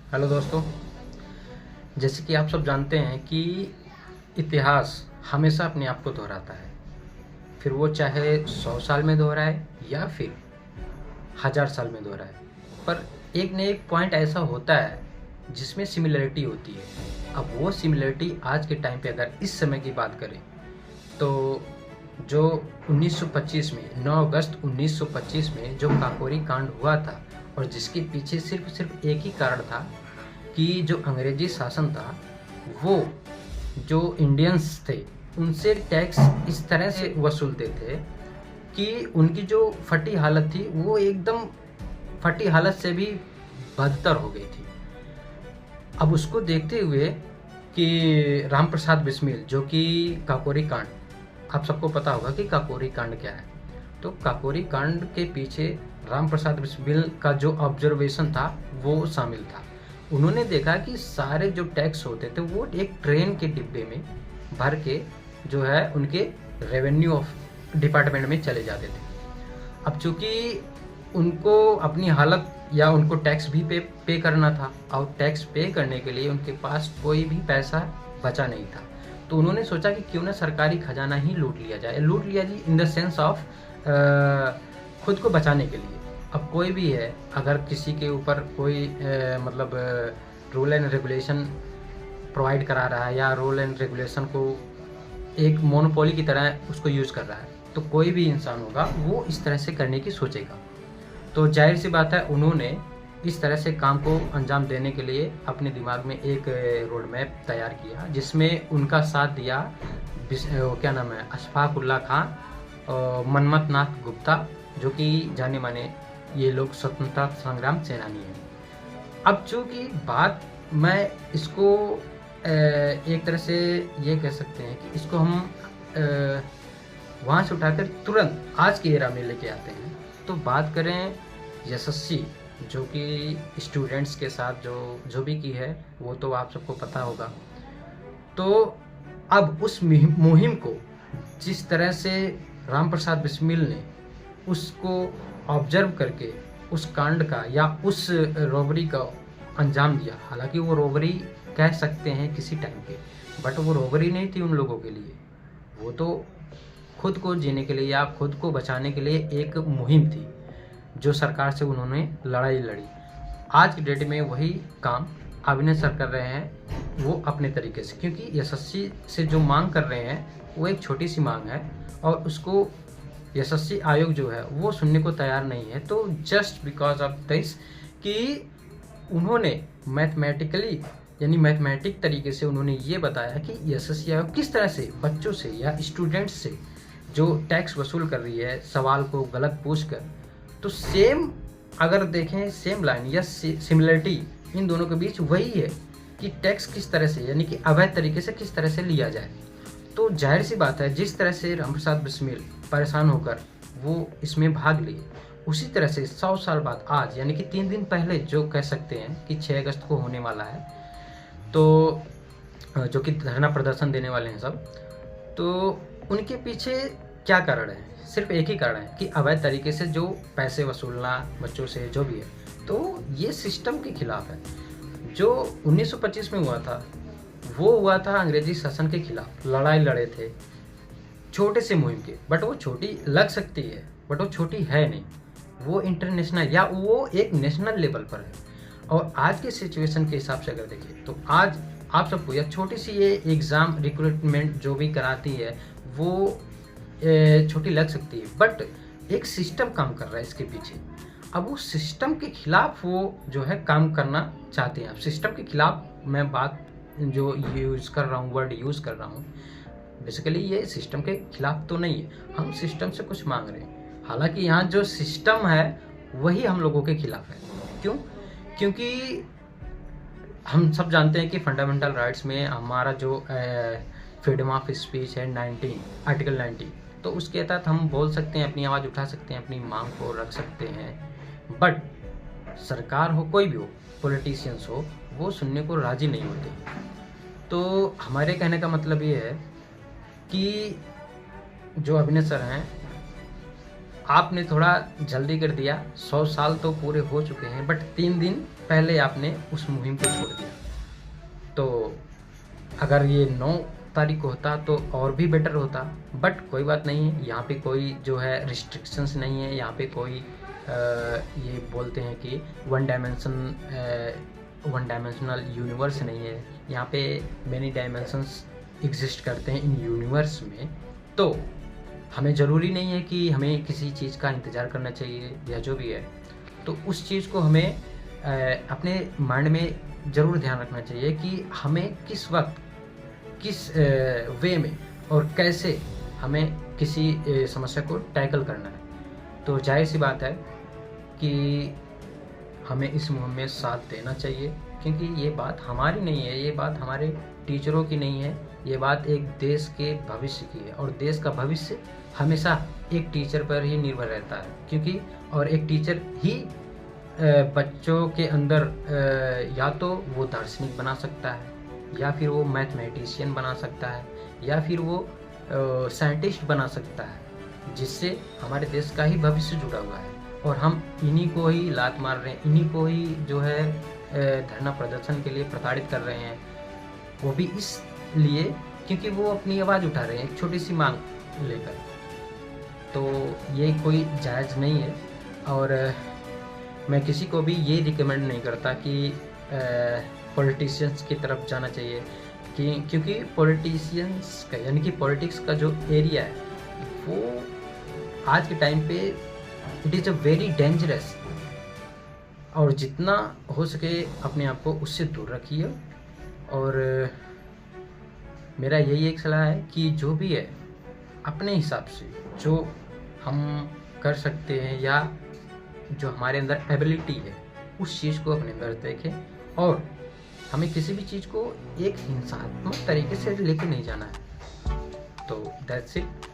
Hello दोस्तों। जैसे कि आप सब जानते हैं कि इतिहास हमेशा अपने आप को दोहराता है, फिर वो चाहे 100 साल में दोहराए या फिर 1000 साल में दोहराए, पर एक न एक पॉइंट ऐसा होता है जिसमें सिमिलरिटी होती है। अब वो सिमिलरिटी आज के टाइम पे अगर इस समय की बात करें तो जो 1925 में 9 अगस्त 1925 में जो काकोरी कांड हुआ था और जिसके पीछे सिर्फ एक ही कारण था कि जो अंग्रेजी शासन था वो जो इंडियंस थे उनसे टैक्स इस तरह से वसूलते थे कि उनकी जो फटी हालत थी वो एकदम फटी हालत से भी बदतर हो गई थी। अब उसको देखते हुए कि राम प्रसाद बिस्मिल जो कि काकोरी कांड, आप सबको पता होगा कि काकोरी कांड क्या है। तो काकोरी कांड के पीछे राम प्रसाद बिस्मिल का जो ऑब्जर्वेशन था वो शामिल था। उन्होंने देखा कि सारे जो टैक्स होते थे वो एक ट्रेन के डिब्बे में भर के जो है उनके रेवेन्यू ऑफ डिपार्टमेंट में चले जाते थे। अब चूंकि उनको अपनी हालत या उनको टैक्स भी पे करना था और टैक्स पे करने के लिए उनके पास कोई भी पैसा बचा नहीं था, तो उन्होंने सोचा कि क्यों ना सरकारी खजाना ही लूट लिया जाए। लूट लिया जी इन द सेंस ऑफ खुद को बचाने के लिए। अब कोई भी है, अगर किसी के ऊपर कोई मतलब रूल एंड रेगुलेशन प्रोवाइड करा रहा है या रूल एंड रेगुलेशन को एक मोनोपोली की तरह उसको यूज़ कर रहा है, तो कोई भी इंसान होगा वो इस तरह से करने की सोचेगा। तो जाहिर सी बात है उन्होंने इस तरह से काम को अंजाम देने के लिए अपने दिमाग में एक रोड मैप तैयार किया जिसमें उनका साथ दिया क्या नाम है, अशफाक उल्ला खान और मनमथ नाथ गुप्ता, जो कि जाने माने ये लोग स्वतंत्रता संग्राम सेनानी हैं। अब चूँकि बात मैं इसको एक तरह से ये कह सकते हैं कि इसको हम वहाँ से उठाकर तुरंत आज के एरा में लेके आते हैं। तो बात करें यशस्वी जो कि स्टूडेंट्स के साथ जो भी की है वो तो आप सबको पता होगा। तो अब उस मुहिम को जिस तरह से राम प्रसाद बिस्मिल ने उसको ऑब्जर्व करके उस कांड का या उस रॉबरी का अंजाम दिया, हालांकि वो रॉबरी कह सकते हैं किसी टाइम पे, बट वो रॉबरी नहीं थी उन लोगों के लिए, वो तो खुद को जीने के लिए या खुद को बचाने के लिए एक मुहिम थी जो सरकार से उन्होंने लड़ाई लड़ी। आज की डेट में वही काम अभिनय सर कर रहे हैं वो अपने तरीके से, क्योंकि यशस्वी से जो मांग कर रहे हैं वो एक छोटी सी मांग है और उसको यशस्वी आयोग जो है वो सुनने को तैयार नहीं है। तो जस्ट बिकॉज ऑफ दिस कि उन्होंने मैथमेटिकली यानी मैथमेटिक तरीके से उन्होंने ये बताया कि यशस्वी आयोग किस तरह से बच्चों से या स्टूडेंट्स से जो टैक्स वसूल कर रही है सवाल को गलत पूछकर, तो सेम अगर देखें सेम लाइन या सिमिलरिटी इन दोनों के बीच वही है कि टैक्स किस तरह से यानी कि अवैध तरीके से किस तरह से लिया जाए। तो जाहिर सी बात है जिस तरह से राम प्रसाद बिस्मिल परेशान होकर वो इसमें भाग लिए, उसी तरह से 100 साल बाद आज यानी कि 3 दिन पहले जो कह सकते हैं कि 6 अगस्त को होने वाला है, तो जो कि धरना प्रदर्शन देने वाले हैं सब, तो उनके पीछे क्या कारण है? सिर्फ एक ही कारण है कि अवैध तरीके से जो पैसे वसूलना बच्चों से जो भी है, तो ये सिस्टम के खिलाफ है। जो 1925 में हुआ था वो हुआ था अंग्रेजी शासन के खिलाफ, लड़ाई लड़े थे छोटे से मुहिम के, बट वो छोटी लग सकती है बट वो छोटी है नहीं, वो इंटरनेशनल या वो एक नेशनल लेवल पर है। और आज के सिचुएशन के हिसाब से अगर देखें तो आज आप सबको या छोटी सी ये एग्ज़ाम रिक्रूटमेंट जो भी कराती है वो छोटी लग सकती है, बट एक सिस्टम काम कर रहा है इसके पीछे। अब वो सिस्टम के खिलाफ वो जो है काम करना चाहते हैं। अब सिस्टम के खिलाफ मैं बात जो यूज़ कर रहा हूँ, वर्ड यूज़ कर रहा हूँ, बेसिकली ये सिस्टम के खिलाफ तो नहीं है, हम सिस्टम से कुछ मांग रहे हैं। हालांकि यहाँ जो सिस्टम है वही हम लोगों के खिलाफ है। क्यों? क्योंकि हम सब जानते हैं कि फंडामेंटल राइट्स में हमारा जो फ्रीडम ऑफ स्पीच है 19 आर्टिकल 90, तो उसके तहत हम बोल सकते हैं, अपनी आवाज़ उठा सकते हैं, अपनी मांग को रख सकते हैं। बट सरकार हो, कोई भी हो, पॉलिटिशियंस हो, वो सुनने को राजी नहीं होते। तो हमारे कहने का मतलब ये है कि जो अभिनय सर हैं, आपने थोड़ा जल्दी कर दिया। 100 साल तो पूरे हो चुके हैं, बट 3 दिन पहले आपने उस मुहिम को छोड़ दिया। तो अगर ये 9 तारीख को होता तो और भी बेटर होता, बट कोई बात नहीं है। यहाँ पे कोई जो है रिस्ट्रिक्शंस नहीं है, यहाँ पे कोई ये बोलते हैं कि वन डायमेंशनल यूनिवर्स नहीं है। यहाँ पे मैनी डायमेंशंस एग्जिस्ट करते हैं इन यूनिवर्स में। तो हमें ज़रूरी नहीं है कि हमें किसी चीज़ का इंतज़ार करना चाहिए या जो भी है। तो उस चीज़ को हमें अपने माइंड में ज़रूर ध्यान रखना चाहिए कि हमें किस वक्त, किस वे में और कैसे हमें किसी समस्या को टैकल करना है। तो जाहिर सी बात है कि हमें इस मुहिम में साथ देना चाहिए, क्योंकि ये बात हमारी नहीं है, ये बात हमारे टीचरों की नहीं है, ये बात एक देश के भविष्य की है। और देश का भविष्य हमेशा एक टीचर पर ही निर्भर रहता है, क्योंकि और एक टीचर ही बच्चों के अंदर या तो वो दार्शनिक बना सकता है, या फिर वो मैथमेटिशियन बना सकता है, या फिर वो साइंटिस्ट बना सकता है, जिससे हमारे देश का ही भविष्य जुड़ा हुआ है। और हम इन्हीं को ही लात मार रहे हैं, इन्हीं को ही जो है धरना प्रदर्शन के लिए प्रताड़ित कर रहे हैं। वो भी इसलिए क्योंकि वो अपनी आवाज़ उठा रहे हैं एक छोटी सी मांग लेकर। तो ये कोई जायज़ नहीं है। और मैं किसी को भी ये रिकमेंड नहीं करता कि पॉलिटिशियंस की तरफ जाना चाहिए, क्योंकि पॉलिटिशियंस का यानी कि पॉलिटिक्स का जो एरिया है वो आज के टाइम पे it is a very dangerous. और जितना हो सके अपने आप को उससे दूर रखिए। और मेरा यही एक सलाह है कि जो भी है अपने हिसाब से जो हम कर सकते हैं या जो हमारे अंदर एबिलिटी है उस चीज़ को अपने अंदर देखें। और हमें किसी भी चीज़ को एक हिंसात्मक तरीके से लेके नहीं जाना है। तो दैट्स इट।